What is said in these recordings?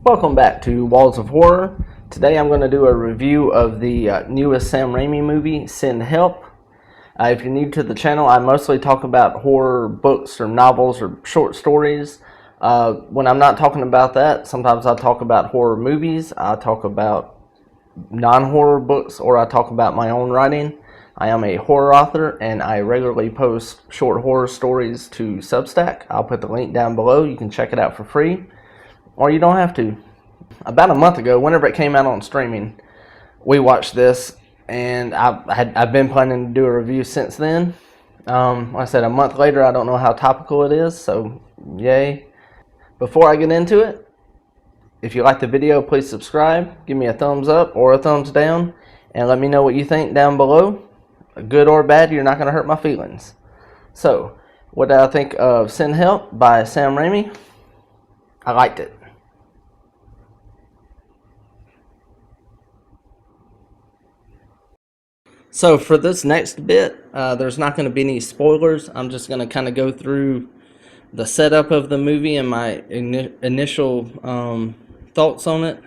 Welcome back to Walls of Horror. Today I'm going to do a review of the newest Sam Raimi movie, Send Help. If you're new to the channel, I mostly talk about horror books or novels or short stories. When I'm not talking about that, sometimes I talk about horror movies, I talk about non-horror books, or I talk about my own writing. I am a horror author and I regularly post short horror stories to Substack. I'll put the link down below. You can check it out for free, or you don't have to. About a month ago, whenever it came out on streaming, we watched this, and I've been planning to do a review since then. Like I said, a month later, I don't know how topical it is, so yay. Before I get into it, if you like the video, please subscribe, give me a thumbs up or a thumbs down, and let me know what you think down below. Good or bad, you're not going to hurt my feelings. So, what did I think of Send Help by Sam Raimi? I liked it. So for this next bit, there's not going to be any spoilers. I'm just going to kind of go through the setup of the movie and my initial thoughts on it.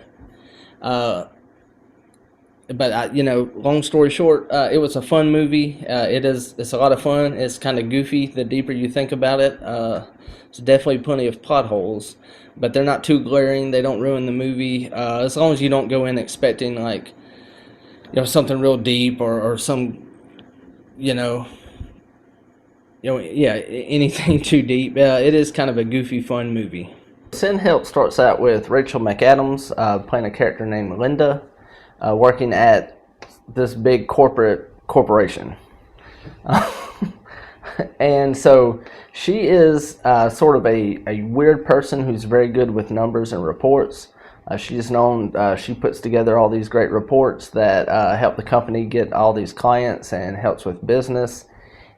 Long story short, it was a fun movie. It's a lot of fun. It's kind of goofy the deeper you think about it. There's definitely plenty of plot holes, but they're not too glaring. They don't ruin the movie. As long as you don't go in expecting something real deep or some, anything too deep. It is kind of a goofy, fun movie. Send Help starts out with Rachel McAdams playing a character named Linda, working at this big corporation. And so she is sort of a weird person who's very good with numbers and reports. She's known, she puts together all these great reports that help the company get all these clients and helps with business.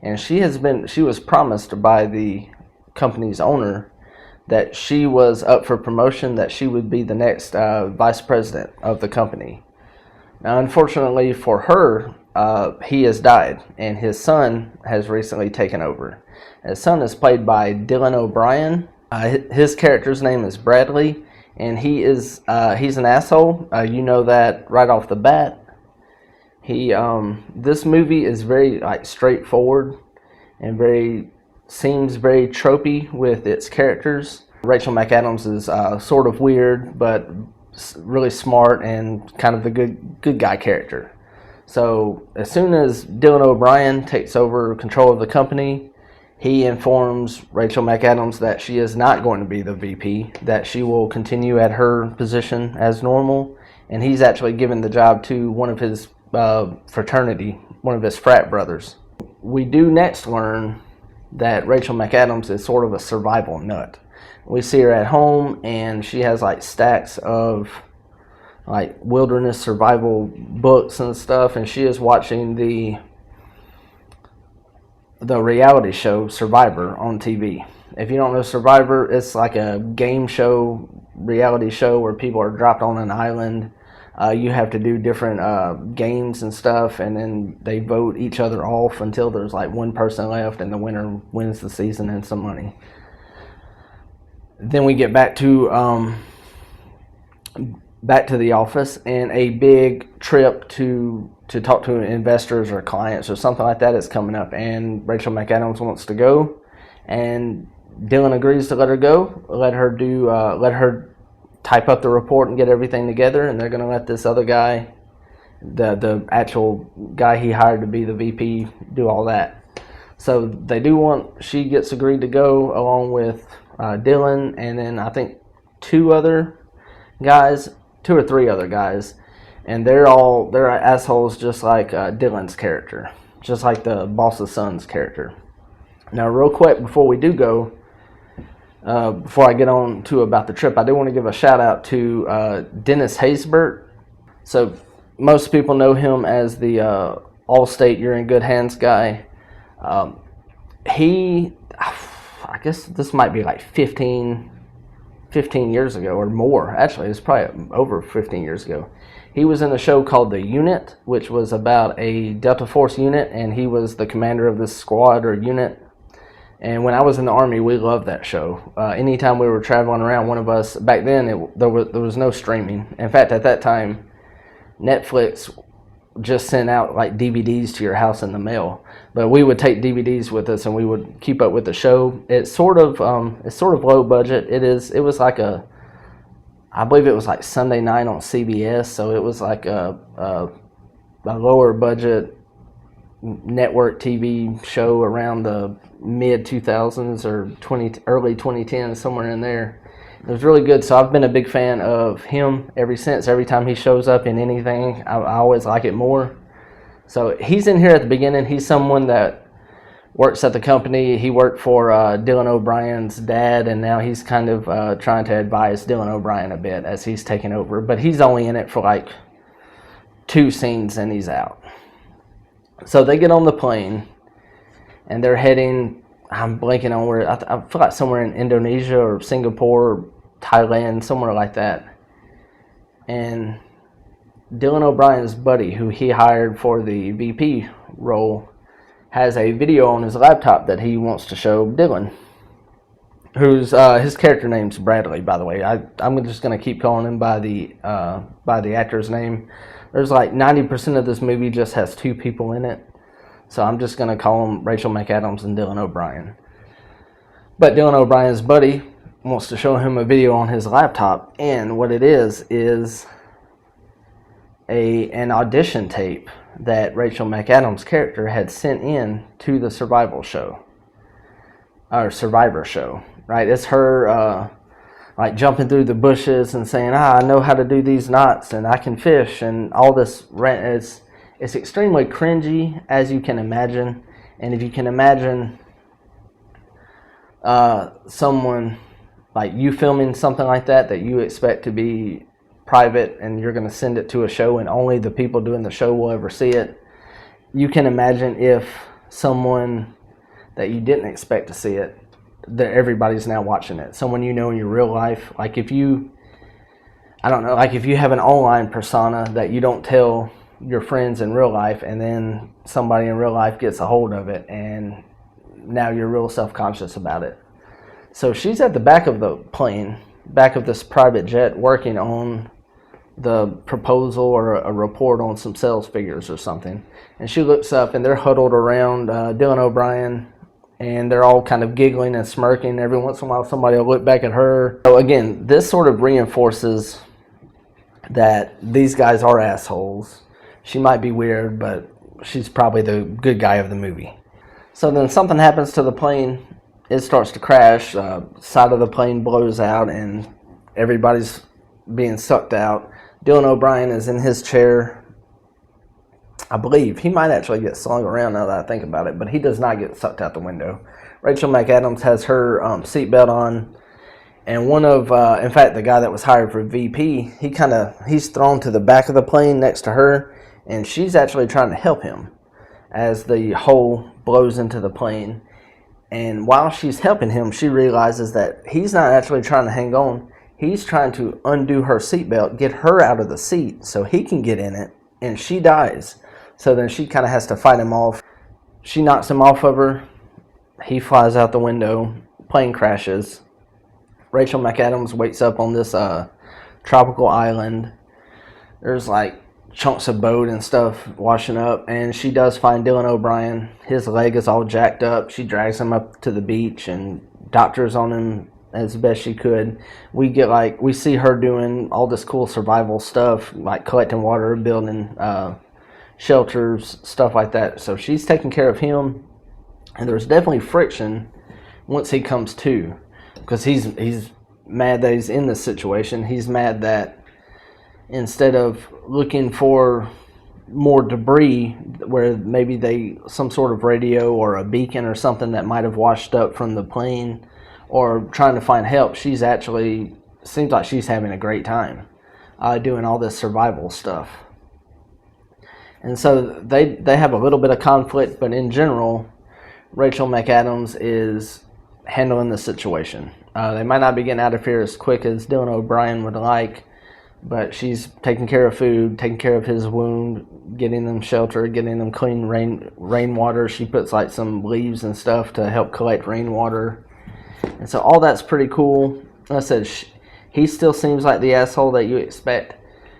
And she was promised by the company's owner that she was up for promotion, that she would be the next vice president of the company. Now, unfortunately for her, he has died, and his son has recently taken over. His son is played by Dylan O'Brien. His character's name is Bradley. And he's an asshole. You know that right off the bat. This movie is very straightforward and seems very tropey with its characters. Rachel McAdams is sort of weird, but really smart and kind of the good guy character. So as soon as Dylan O'Brien takes over control of the company, he informs Rachel McAdams that she is not going to be the VP, that she will continue at her position as normal, and he's actually given the job to one of his fraternity, one of his frat brothers. We do next learn that Rachel McAdams is sort of a survival nut. We see her at home, and she has stacks of wilderness survival books and stuff, and she is watching the reality show Survivor on TV. If you don't know Survivor, it's like a game show, reality show where people are dropped on an island. You have to do different games and stuff, and then they vote each other off until there's one person left, and the winner wins the season and some money. Then we get back to the office, and a big trip to talk to investors or clients or something like that is coming up, and Rachel McAdams wants to go, and Dylan agrees to let her go, let her type up the report and get everything together, and they're going to let this other guy, the actual guy he hired to be the VP, do all that. So she gets agreed to go along with Dylan, and then I think two or three other guys. And they're assholes just like Dylan's character, just like the boss's son's character. Now, real quick, before we do go, before I get on to about the trip, I do want to give a shout out to Dennis Haysbert. So most people know him as the Allstate You're in Good Hands guy. I guess this might be 15 years ago or more. Actually, it's probably over 15 years ago. He was in a show called The Unit, which was about a Delta Force unit, and he was the commander of this squad or unit. And when I was in the Army, we loved that show. Anytime we were traveling around, one of us, back then there was no streaming. In fact, at that time, Netflix just sent out like DVDs to your house in the mail. But we would take DVDs with us and we would keep up with the show. It's sort of low budget. It was like I believe it was like Sunday night on CBS, so it was like a lower budget network TV show around the mid 2000s or early 2010s, somewhere in there. It was really good, so I've been a big fan of him ever since. Every time he shows up in anything, I always like it more. So he's in here at the beginning. He's someone that works at the company. He worked for Dylan O'Brien's dad, and now he's kind of trying to advise Dylan O'Brien a bit as he's taking over. But he's only in it for like 2 scenes and he's out. So they get on the plane and they're heading, I'm blanking on where, I feel like somewhere in Indonesia or Singapore or Thailand, somewhere like that. And Dylan O'Brien's buddy, who he hired for the VP role, has a video on his laptop that he wants to show Dylan, who's his character name's Bradley, by the way. I'm just going to keep calling him by the actor's name. There's like 90% of this movie just has 2 people in it. So I'm just going to call them Rachel McAdams and Dylan O'Brien. But Dylan O'Brien's buddy wants to show him a video on his laptop. And what it is an audition tape that Rachel McAdams' character had sent in to the Survivor show. Right? It's her like jumping through the bushes and saying, I know how to do these knots and I can fish and all this. It's extremely cringy, as you can imagine. And if you can imagine someone like you filming something like that you expect to be private and you're going to send it to a show and only the people doing the show will ever see it, you can imagine if someone that you didn't expect to see it, that everybody's now watching it. Someone you know in your real life. Like if you have an online persona that you don't tell your friends in real life, and then somebody in real life gets a hold of it, and now you're real self-conscious about it. So she's at the back of the plane, back of this private jet, working on the proposal or a report on some sales figures or something. And she looks up, and they're huddled around Dylan O'Brien, and they're all kind of giggling and smirking. Every once in a while, somebody will look back at her. So again, this sort of reinforces that these guys are assholes. She might be weird, but she's probably the good guy of the movie. So then something happens to the plane. It starts to crash. Side of the plane blows out, and everybody's being sucked out. Dylan O'Brien is in his chair. I believe he might actually get slung around now that I think about it, but he does not get sucked out the window. Rachel McAdams has her seatbelt on, and in fact, the guy that was hired for VP, he's thrown to the back of the plane next to her, and she's actually trying to help him as the hole blows into the plane. And while she's helping him, she realizes that he's not actually trying to hang on. He's trying to undo her seatbelt, get her out of the seat so he can get in it, and she dies. So then she kind of has to fight him off. She knocks him off of her. He flies out the window. Plane crashes. Rachel McAdams wakes up on this tropical island. There's like chunks of boat and stuff washing up, and she does find Dylan O'Brien. His leg is all jacked up. She drags him up to the beach and doctors on him as best she could. We see her doing all this cool survival stuff, like collecting water, building shelters, stuff like that. So she's taking care of him, and there's definitely friction once he comes to, because he's mad that he's in this situation. He's mad that instead of looking for more debris, where maybe some sort of radio or a beacon or something that might have washed up from the plane, or trying to find help, seems like she's having a great time doing all this survival stuff. And so they have a little bit of conflict, but in general, Rachel McAdams is handling the situation. They might not be getting out of here as quick as Dylan O'Brien would like, but she's taking care of food, taking care of his wound, getting them shelter, getting them clean rainwater. She puts like some leaves and stuff to help collect rainwater, and so all that's pretty cool. Like I said, he still seems like the asshole that you expect.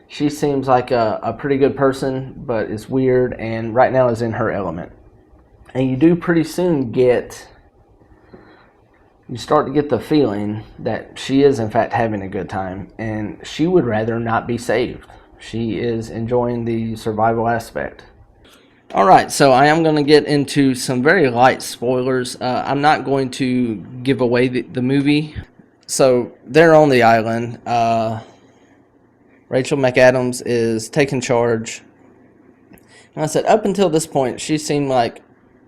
She seems like a pretty good person, but is weird, and right now is in her element. And you do pretty soon you start to get the feeling that she is in fact having a good time, and she would rather not be saved. She is enjoying the survival aspect. Alright, so I am going to get into some very light spoilers. I'm not going to give away the movie. So they're on the island. Rachel McAdams is taking charge. And I said, up until this point, she seemed like,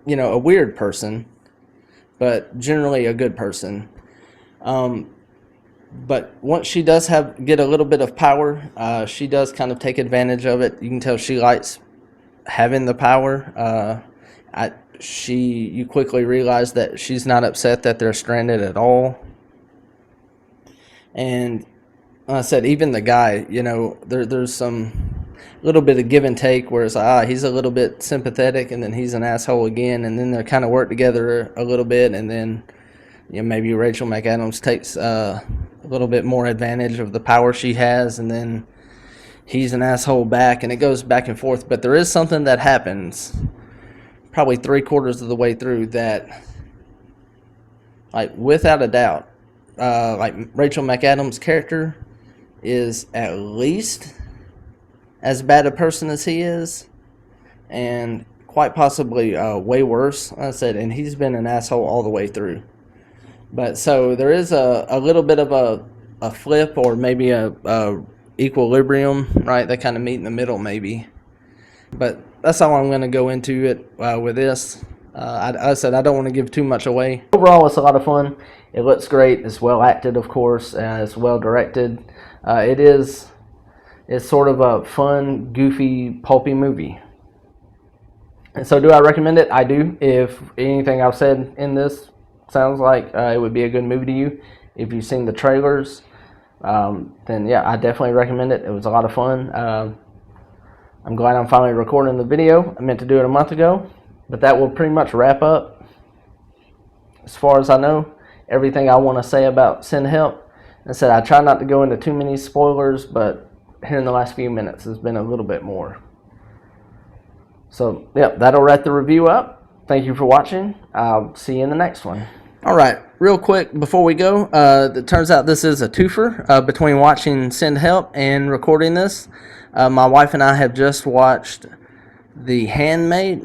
a weird person, but generally a good person. But once she does get a little bit of power, she does kind of take advantage of it. You can tell she likes having the power. You quickly realize that she's not upset that they're stranded at all. And like I said, even the guy, there's some little bit of give and take where it's like, he's a little bit sympathetic, and then he's an asshole again, and then they kind of work together a little bit, and then maybe Rachel McAdams takes a little bit more advantage of the power she has, and then he's an asshole back, and it goes back and forth. But there is something that happens probably 3/4 of the way through that, like, without a doubt, like, Rachel McAdams' character is at least as bad a person as he is, and quite possibly way worse, like I said, and he's been an asshole all the way through. But so there is a little bit of a flip, or maybe a equilibrium, right? They kind of meet in the middle, maybe. But that's all I'm going to go into it with this. I said I don't want to give too much away. Overall, it's a lot of fun. It looks great. It's well acted, of course. It's well directed. It's sort of a fun, goofy, pulpy movie. And so do I recommend it? I do. If anything I've said in this sounds like it would be a good movie to you, if you've seen the trailers, then yeah, I definitely recommend it. It was a lot of fun. I'm glad I'm finally recording the video. I meant to do it a month ago, but that will pretty much wrap up, as far as I know, everything I want to say about Send Help. I said I try not to go into too many spoilers, but here in the last few minutes has been a little bit more. So yeah, that'll wrap the review up. Thank you for watching. I'll see you in the next one. Alright, real quick before we go, it turns out this is a twofer between watching Send Help and recording this. My wife and I have just watched The Housemaid.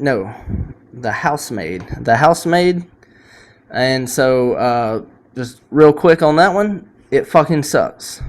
And so just real quick on that one, it fucking sucks.